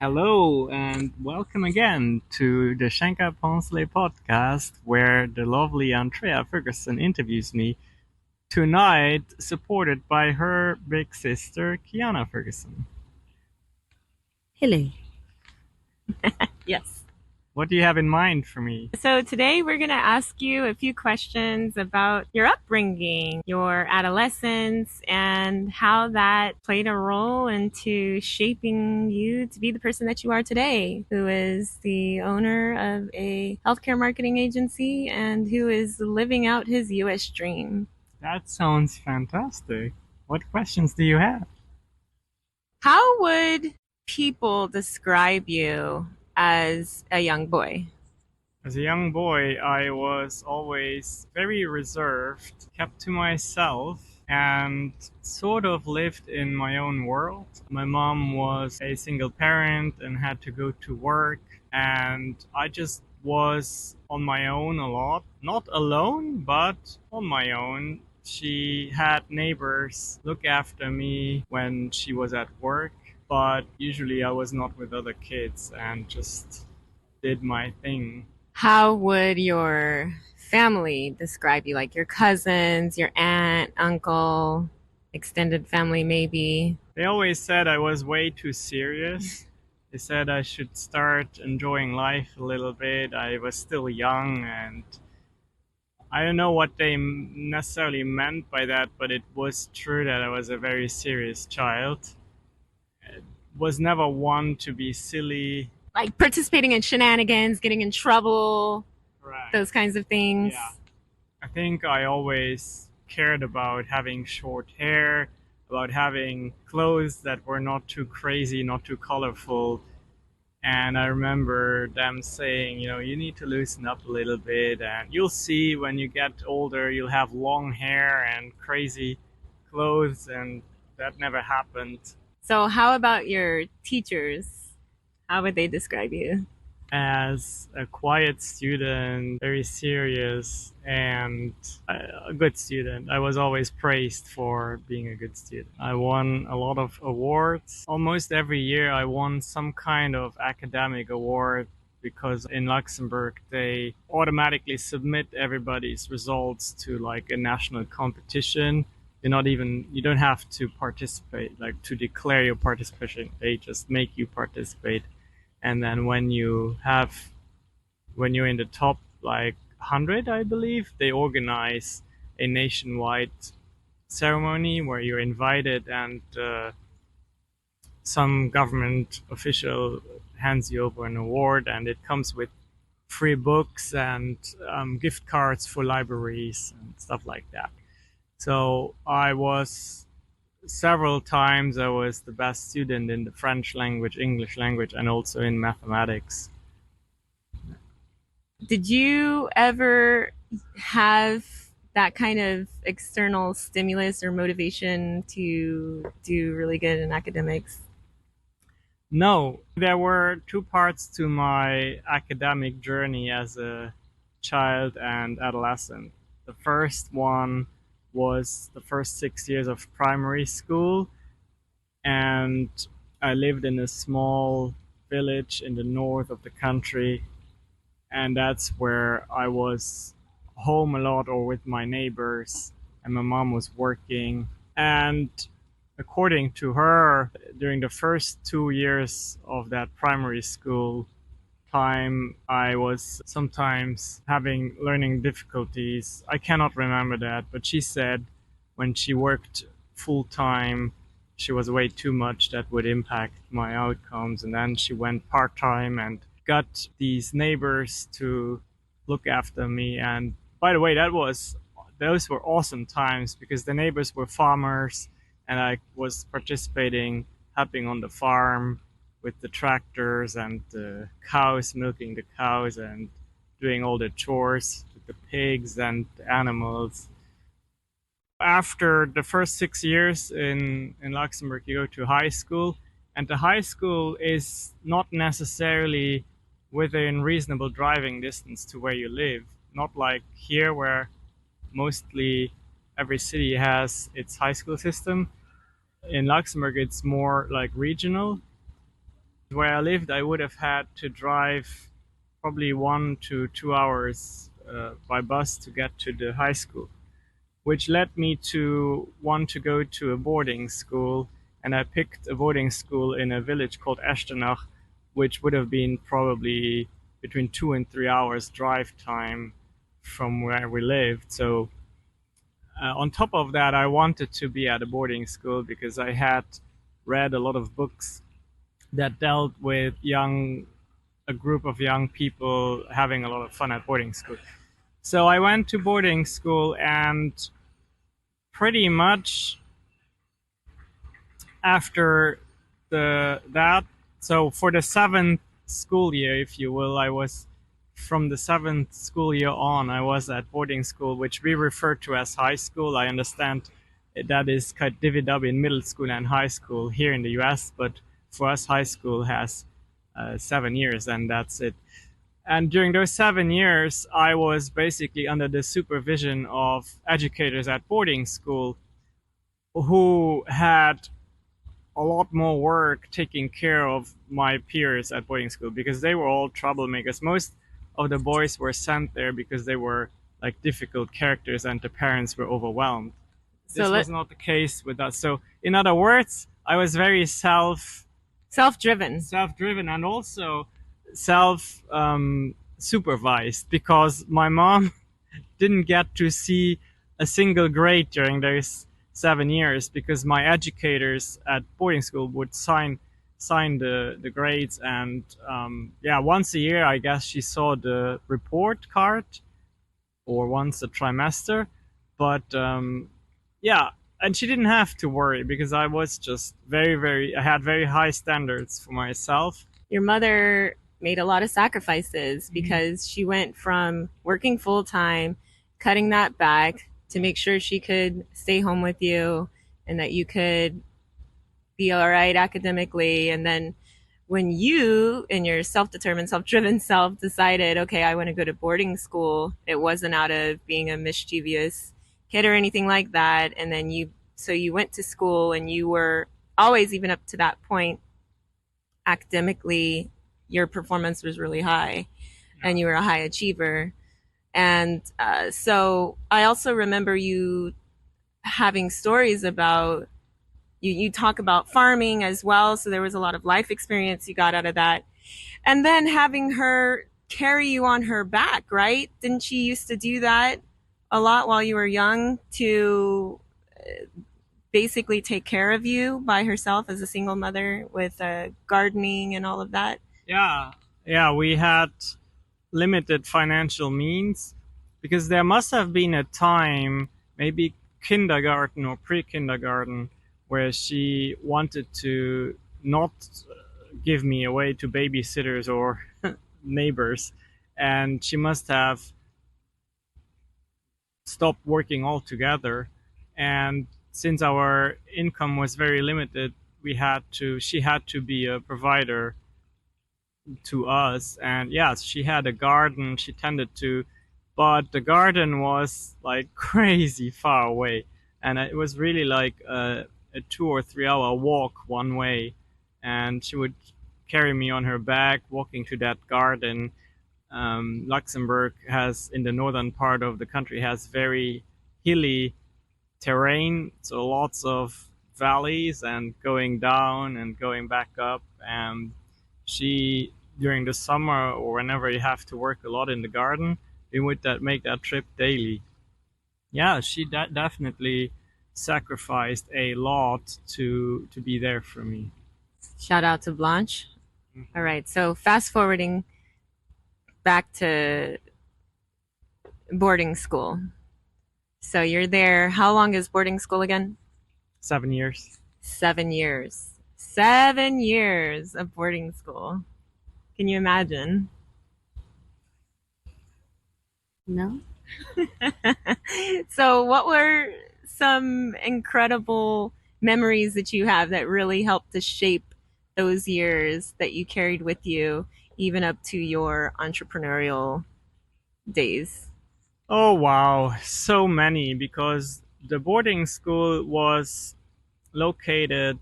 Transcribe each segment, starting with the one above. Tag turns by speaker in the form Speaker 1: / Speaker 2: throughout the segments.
Speaker 1: Hello and welcome again to the Shankar podcast, where the lovely Andrea Ferguson interviews me tonight, supported by her big sister Kiana Ferguson.
Speaker 2: Hello. Yes.
Speaker 1: What do you have in mind for me?
Speaker 2: So today we're going to ask you a few questions about your upbringing, your adolescence, and how that played a role into shaping you to be the person that you are today, who is the owner of a healthcare marketing agency and who is living out his US dream.
Speaker 1: That sounds fantastic. What questions do you have?
Speaker 2: How would people describe you as a young boy?
Speaker 1: As a young boy, I was always very reserved, kept to myself, and sort of lived in my own world. My mom was a single parent and had to go to work, and I just was on my own a lot. Not alone, but on my own. She had neighbors look after me when she was at work, but usually I was not with other kids and just did my thing.
Speaker 2: How would your family describe you? Like your cousins, your aunt, uncle, extended family, maybe?
Speaker 1: They always said I was way too serious. They said I should start enjoying life a little bit. I was still young, and I don't know what they necessarily meant by that, but it was true that I was a very serious child. Was never one to be silly.
Speaker 2: Like participating in shenanigans, getting in trouble,
Speaker 1: Right.
Speaker 2: those kinds of things.
Speaker 1: Yeah. I think I always cared about having short hair, about having clothes that were not too crazy, not too colorful. And I remember them saying, you need to loosen up a little bit, and you'll see when you get older, you'll have long hair and crazy clothes, and that never happened.
Speaker 2: So, how about your teachers? How would they describe you?
Speaker 1: As a quiet student, very serious, and a good student. I was always praised for being a good student. I won a lot of awards. Almost every year, I won some kind of academic award because in Luxembourg, they automatically submit everybody's results to like a national competition. You don't have to participate, like to declare your participation. They just make you participate, and then when you're in the top like 100, I believe, they organize a nationwide ceremony where you're invited, and some government official hands you over an award, and it comes with free books and gift cards for libraries and stuff like that. So several times I was the best student in the French language, English language, and also in mathematics.
Speaker 2: Did you ever have that kind of external stimulus or motivation to do really good in academics?
Speaker 1: No, there were two parts to my academic journey as a child and adolescent. The first one was the first 6 years of primary school, and I lived in a small village in the north of the country, and that's where I was home a lot or with my neighbors, and my mom was working. And according to her, during the first 2 years of that primary school time, I was sometimes having learning difficulties. I cannot remember that, but she said when she worked full time, she was way too much that would impact my outcomes. And then she went part time and got these neighbors to look after me. And by the way, those were awesome times because the neighbors were farmers, and I was participating, helping on the farm with the tractors and the cows, milking the cows and doing all the chores with the pigs and the animals. After the first 6 years in Luxembourg, you go to high school, and the high school is not necessarily within reasonable driving distance to where you live. Not like here, where mostly every city has its high school system. In Luxembourg, it's more like regional. Where I lived, I would have had to drive probably 1 to 2 hours by bus to get to the high school, which led me to want to go to a boarding school. And I picked a boarding school in a village called Echternach, which would have been probably between 2 and 3 hours drive time from where we lived. So on top of that, I wanted to be at a boarding school because I had read a lot of books that dealt with a group of young people having a lot of fun at boarding school. So I went to boarding school, and pretty much after the that so for the seventh school year, if you will, I was from the seventh school year on, I was at boarding school, which we refer to as high school. I understand that is kind of divided up in middle school and high school here in the US, but for us, high school has 7 years, and that's it. And during those 7 years, I was basically under the supervision of educators at boarding school who had a lot more work taking care of my peers at boarding school because they were all troublemakers. Most of the boys were sent there because they were like difficult characters and the parents were overwhelmed.
Speaker 2: So
Speaker 1: This was not the case with us. So, in other words, I was very
Speaker 2: self-driven.
Speaker 1: self-driven and also self supervised because my mom didn't get to see a single grade during those 7 years because my educators at boarding school would sign the grades, and yeah, once a year I guess she saw the report card, or once a trimester. But yeah, and she didn't have to worry because I was just I had very high standards for myself.
Speaker 2: Your mother made a lot of sacrifices because she went from working full time, cutting that back to make sure she could stay home with you and that you could be all right academically. And then when you and your self-determined, self-driven self decided, okay, I want to go to boarding school, it wasn't out of being a mischievous kid or anything like that. And then you went to school and you were always, even up to that point, academically, your performance was really high and you were a high achiever. And so I also remember you having stories about you talk about farming as well. So there was a lot of life experience you got out of that. And then having her carry you on her back, right? Didn't she used to do that a lot while you were young to basically take care of you by herself as a single mother with gardening and all of that?
Speaker 1: Yeah, yeah, we had limited financial means because there must have been a time, maybe kindergarten or pre-kindergarten, where she wanted to not give me away to babysitters or neighbors, and she must have stopped working altogether. And since our income was very limited, she had to be a provider to us. And yes, she had a garden she tended to, but the garden was like crazy far away, and it was really like a 2 or 3 hour walk one way. And she would carry me on her back walking to that garden. Luxembourg has, in the northern part of the country, has very hilly terrain, so lots of valleys and going down and going back up. And she, during the summer or whenever you have to work a lot in the garden, we would make that trip daily. Yeah, she definitely sacrificed a lot to be there for me.
Speaker 2: Shout out to Blanche. All right. So fast forwarding back to boarding school. So you're there. How long is boarding school again?
Speaker 1: 7 years.
Speaker 2: 7 years. 7 years of boarding school. Can you imagine? No? So, what were some incredible memories that you have that really helped to shape those years that you carried with you, even up to your entrepreneurial days?
Speaker 1: Oh wow, so many, because the boarding school was located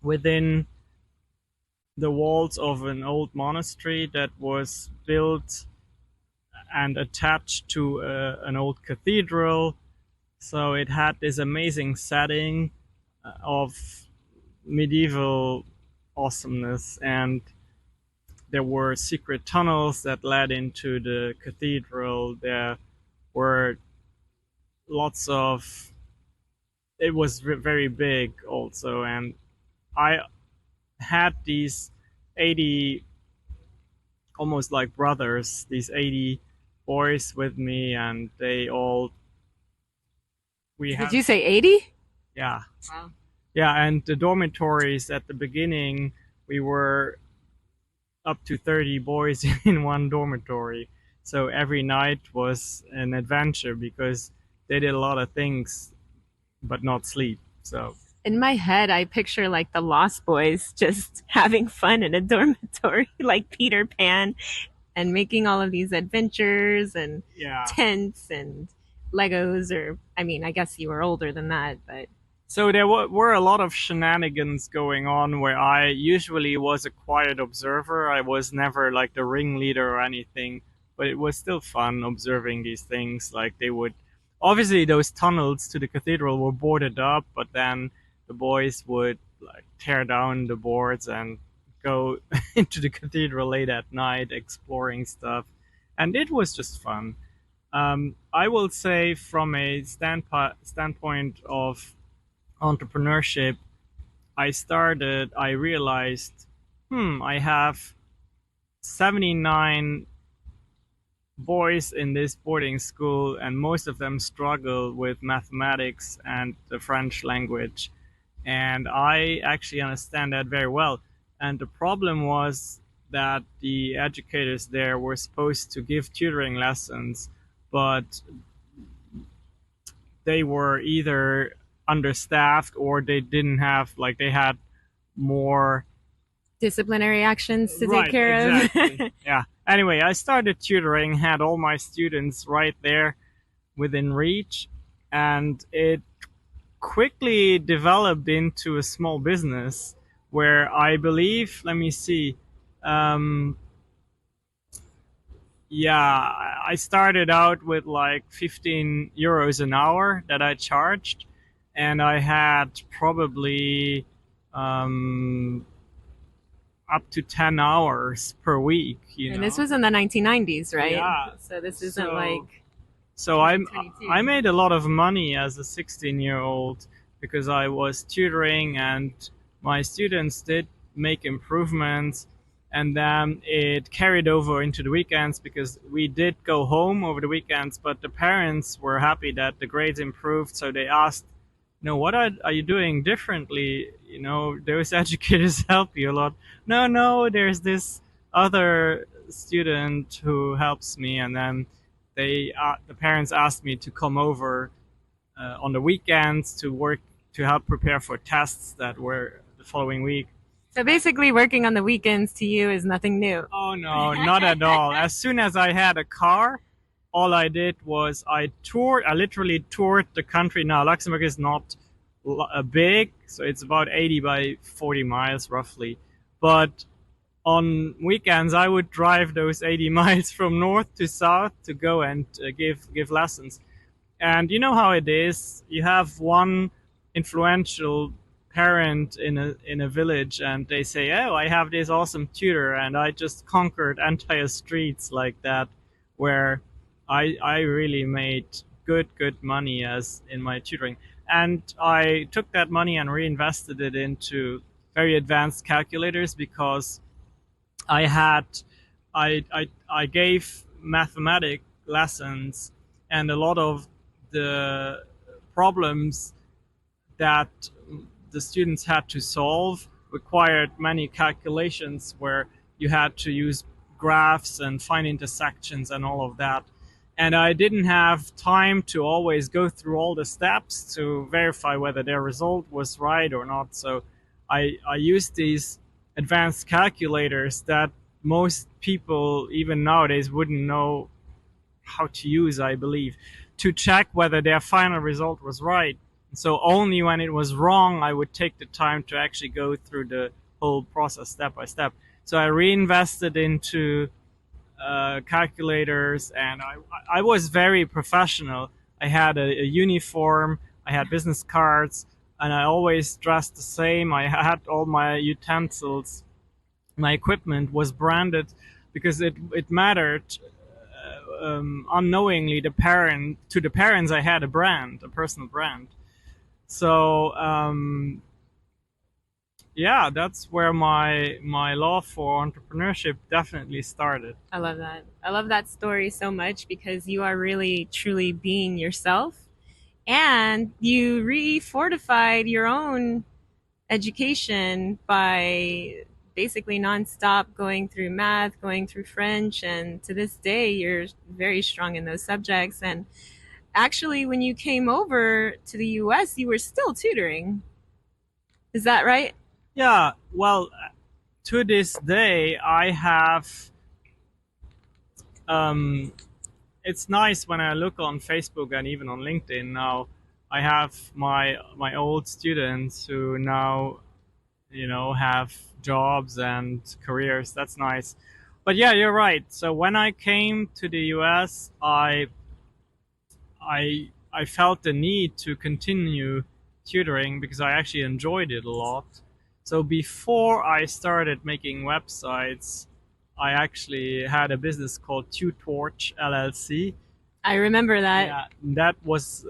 Speaker 1: within the walls of an old monastery that was built and attached to an old cathedral. So it had this amazing setting of medieval awesomeness, and there were secret tunnels that led into the cathedral. There were lots of, it was very big also, and I had these 80, almost like brothers, these 80 boys with me, and they all, we
Speaker 2: Did
Speaker 1: had,
Speaker 2: you say 80?
Speaker 1: yeah.
Speaker 2: Wow.
Speaker 1: Yeah, and the dormitories at the beginning, we were up to 30 boys in one dormitory. So every night was an adventure because they did a lot of things but not sleep. So
Speaker 2: In my head, I picture like the Lost Boys just having fun in a dormitory, like Peter Pan, and making all of these adventures and
Speaker 1: yeah.
Speaker 2: tents and Legos. Or, I mean, I guess you were older than that, but
Speaker 1: So there were a lot of shenanigans going on where I usually was a quiet observer. I was never like the ringleader or anything, but it was still fun observing these things. Like they would, obviously those tunnels to the cathedral were boarded up, but then the boys would like tear down the boards and go into the cathedral late at night exploring stuff. And it was just fun. I will say from a standpoint of entrepreneurship, I realized, I have 79 boys in this boarding school, and most of them struggle with mathematics and the French language. And I actually understand that very well. And the problem was that the educators there were supposed to give tutoring lessons, but they were either understaffed or they didn't have, like, they had more.
Speaker 2: disciplinary actions to take
Speaker 1: Right,
Speaker 2: care
Speaker 1: exactly.
Speaker 2: of.
Speaker 1: Yeah. Anyway, I started tutoring, had all my students right there within reach, and it quickly developed into a small business where I believe, let me see, um, yeah, I started out with like 15 euros an hour that I charged, and I had probably um, up to 10 hours per week, you
Speaker 2: And this
Speaker 1: know?
Speaker 2: was in the 1990s, right?
Speaker 1: Yeah.
Speaker 2: So this isn't
Speaker 1: So,
Speaker 2: like
Speaker 1: so I
Speaker 2: 2022.
Speaker 1: made a lot of money as a 16-year-old because I was tutoring and my students did make improvements, and then it carried over into the weekends because we did go home over the weekends, but the parents were happy that the grades improved, so they asked, what are you doing differently? Those educators help you a lot. No, there's this other student who helps me, and then the parents asked me to come over on the weekends to work to help prepare for tests that were the following week.
Speaker 2: So basically, working on the weekends to you is nothing new.
Speaker 1: Oh no, not at all. As soon as I had a car, all I did was I literally toured the country. Now, Luxembourg is not big, so it's about 80 by 40 miles roughly. But on weekends, I would drive those 80 miles from north to south to go and give lessons. And you know how it is. You have one influential parent in a village, and they say, "Oh, I have this awesome tutor," and I just conquered entire streets like that, where I really made good money as in my tutoring, and I took that money and reinvested it into very advanced calculators because I had I gave mathematic lessons, and a lot of the problems that the students had to solve required many calculations where you had to use graphs and find intersections and all of that. And I didn't have time to always go through all the steps to verify whether their result was right or not. So I used these advanced calculators that most people, even nowadays, wouldn't know how to use, I believe, to check whether their final result was right. So only when it was wrong, I would take the time to actually go through the whole process step by step. So I reinvested into calculators, and I was very professional. I had a uniform, I had business cards, and I always dressed the same. I had all my utensils, my equipment was branded because it mattered. Unknowingly, the parents, I had a brand, a personal brand. So yeah, that's where my love for entrepreneurship definitely started.
Speaker 2: I love that. I love that story so much because you are really truly being yourself, and you re-fortified your own education by basically nonstop going through math, going through French, and to this day, you're very strong in those subjects. And actually, when you came over to the US, you were still tutoring. Is that right?
Speaker 1: Yeah, well, to this day, I have. Um, it's nice when I look on Facebook and even on LinkedIn now. I have my old students who now have jobs and careers. That's nice. But yeah, you're right. So when I came to the US, I felt the need to continue tutoring because I actually enjoyed it a lot. So before I started making websites, I actually had a business called Tutorch LLC.
Speaker 2: I remember that.
Speaker 1: Yeah, that was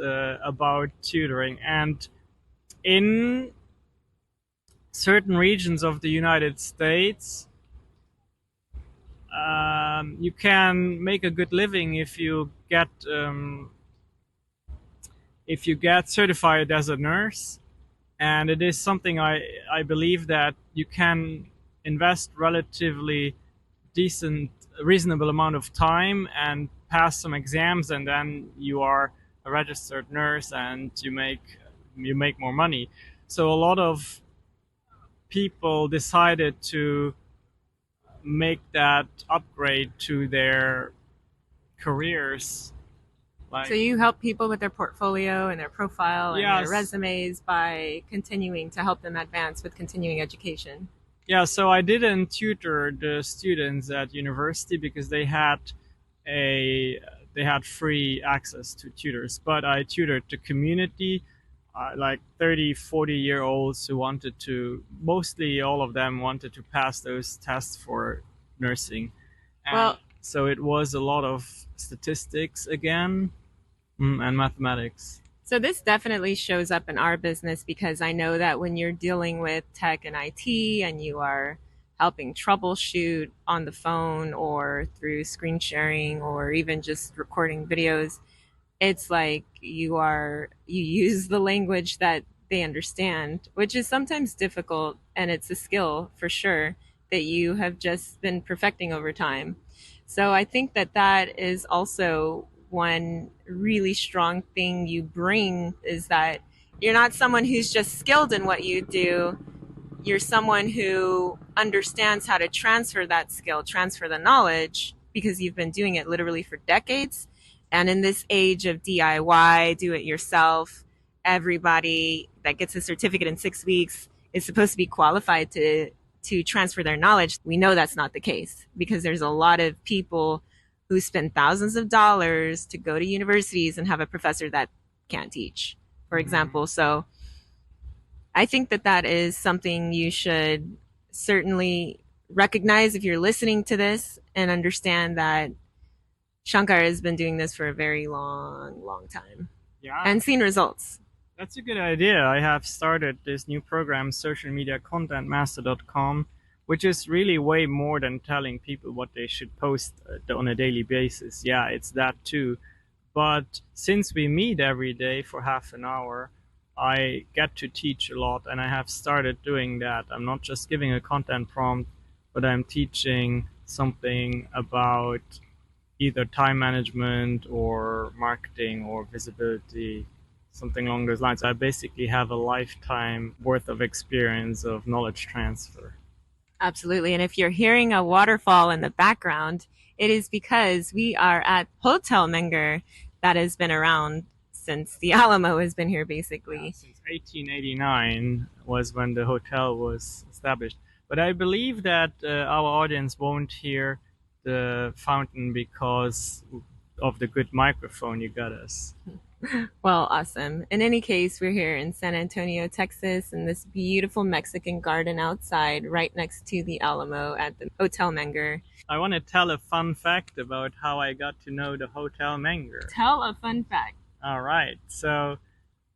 Speaker 1: about tutoring, and in certain regions of the United States, you can make a good living if you get certified as a nurse, and it is something I believe that you can invest relatively decent, reasonable amount of time and pass some exams, and then you are a registered nurse and you make more money. So a lot of people decided to make that upgrade to their careers.
Speaker 2: So
Speaker 1: Like,
Speaker 2: you help people with their portfolio and their profile and their
Speaker 1: yes,
Speaker 2: resumes by continuing to help them advance with continuing education.
Speaker 1: yeah. So I didn't tutor the students at university because a they had free access to tutors, but I tutored the community, like 30, 40-year olds who wanted to, mostly all of them wanted to pass those tests for nursing. And
Speaker 2: Well,
Speaker 1: so it was a lot of statistics again, and mathematics.
Speaker 2: so this definitely shows up in our business because I know that when you're dealing with tech and IT and you are helping troubleshoot on the phone or through screen sharing or even just recording videos, it's like you use the language that they understand, which is sometimes difficult, and it's a skill for sure that you have just been perfecting over time. So I think that that is also one really strong thing you bring, is that you're not someone who's just skilled in what you do. You're someone who understands how to transfer that skill, transfer the knowledge, because you've been doing it literally for decades. And in this age of DIY, do it yourself, everybody that gets a certificate in 6 weeks is supposed to be qualified to transfer their knowledge. We know that's not the case because there's a lot of people who spend thousands of dollars to go to universities and have a professor that can't teach, for example. So I think that that is something you should certainly recognize if you're listening to this, and understand that Shankar has been doing this for a very long, long time
Speaker 1: Yeah,
Speaker 2: and seen results.
Speaker 1: that's a good idea. I have started this new program, socialmediacontentmaster.com, which is really way more than telling people what they should post on a daily basis. Yeah, it's that too. But since we meet every day for half an hour, I get to teach a lot, and I have started doing that. I'm not just giving a content prompt, but I'm teaching something about either time management or marketing or visibility, something along those lines. I basically have a lifetime worth of experience of knowledge transfer.
Speaker 2: Absolutely. And if you're hearing a waterfall in the background, it is because we are at Hotel Menger, that has been around since the Alamo has been here,
Speaker 1: Yeah,
Speaker 2: basically.
Speaker 1: since 1889 was when the hotel was established. But I believe that our audience won't hear the fountain because of the good microphone you got us.
Speaker 2: Well, awesome. In any case, we're here in San Antonio, Texas, in this beautiful Mexican garden outside, right next to the Alamo at the Hotel Menger.
Speaker 1: I want to tell a fun fact about how I got to know the Hotel Menger.
Speaker 2: Tell a fun fact.
Speaker 1: All right. So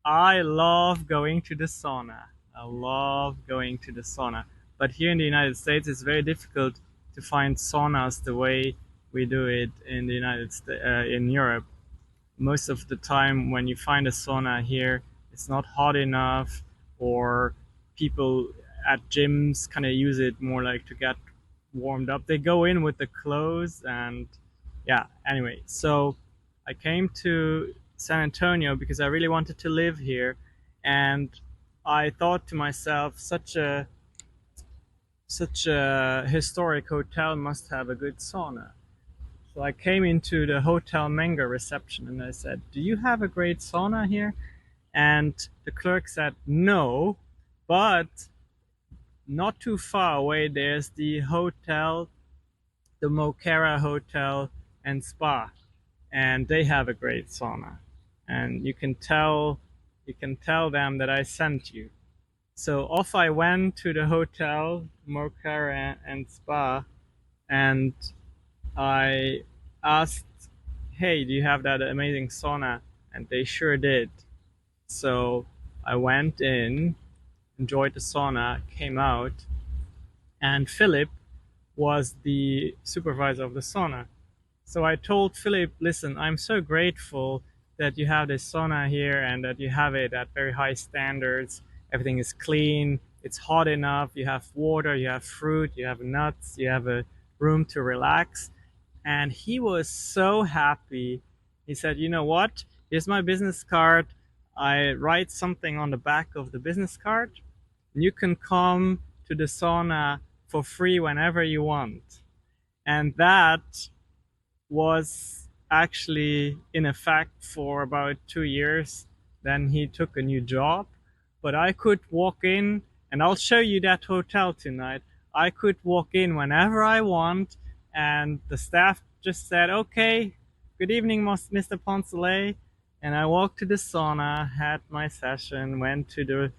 Speaker 1: I love going to the sauna. I love going to the sauna. But here in the United States, it's very difficult to find saunas the way we do it in the United States, in Europe. Most of the time, when you find a sauna here, it's not hot enough, or people at gyms kind of use it more like to get warmed up. They go in with the clothes, and yeah. Anyway, so I came to San Antonio because I really wanted to live here, and I thought to myself, such a historic hotel must have a good sauna. So I came into the Hotel Menger reception and I said, "Do you have a great sauna here?" And the clerk said, "No, but not too far away there's the hotel, the Moquera Hotel and Spa, and they have a great sauna. And you can tell them that I sent you." So off I went to the hotel, Moquera and Spa, and I asked, "Hey, do you have that amazing sauna?" And they sure did. So I went in, enjoyed the sauna, came out, and Philip was the supervisor of the sauna. So I told Philip, "Listen, I'm so grateful that you have this sauna here and that you have it at very high standards. Everything is clean, it's hot enough, you have water, you have fruit, you have nuts, you have a room to relax." And he was so happy. He said, "You know what? Here's my business card. I write something on the back of the business card. And you can come to the sauna for free whenever you want." And that was actually in effect for about 2 years. Then he took a new job, but I could walk in, and I'll show you that hotel tonight. I could walk in whenever I want, and the staff just said, "Okay, good evening, Mr. Poncelet." And I walked to the sauna, had my session, went to the,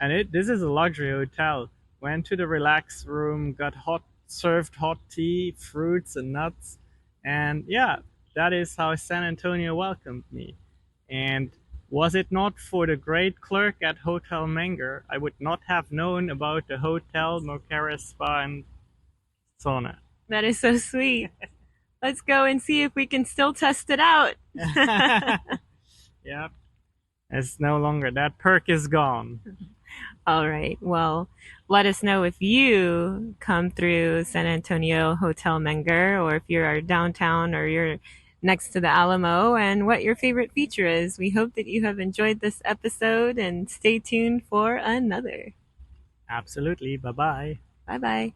Speaker 1: and this is a luxury hotel. Went to the relax room, got served hot tea, fruits and nuts, and yeah, that is how San Antonio welcomed me. And was it not for the great clerk at Hotel Menger, I would not have known about the Hotel Moquera Spa and Sauna.
Speaker 2: That is so sweet. Let's go and see if we can still test it out.
Speaker 1: Yep. It's no longer. That perk is gone.
Speaker 2: All right. Well, let us know if you come through San Antonio Hotel Menger, or if you're downtown or you're next to the Alamo, and what your favorite feature is. We hope that you have enjoyed this episode, and stay tuned for another.
Speaker 1: Absolutely. Bye bye.
Speaker 2: Bye bye.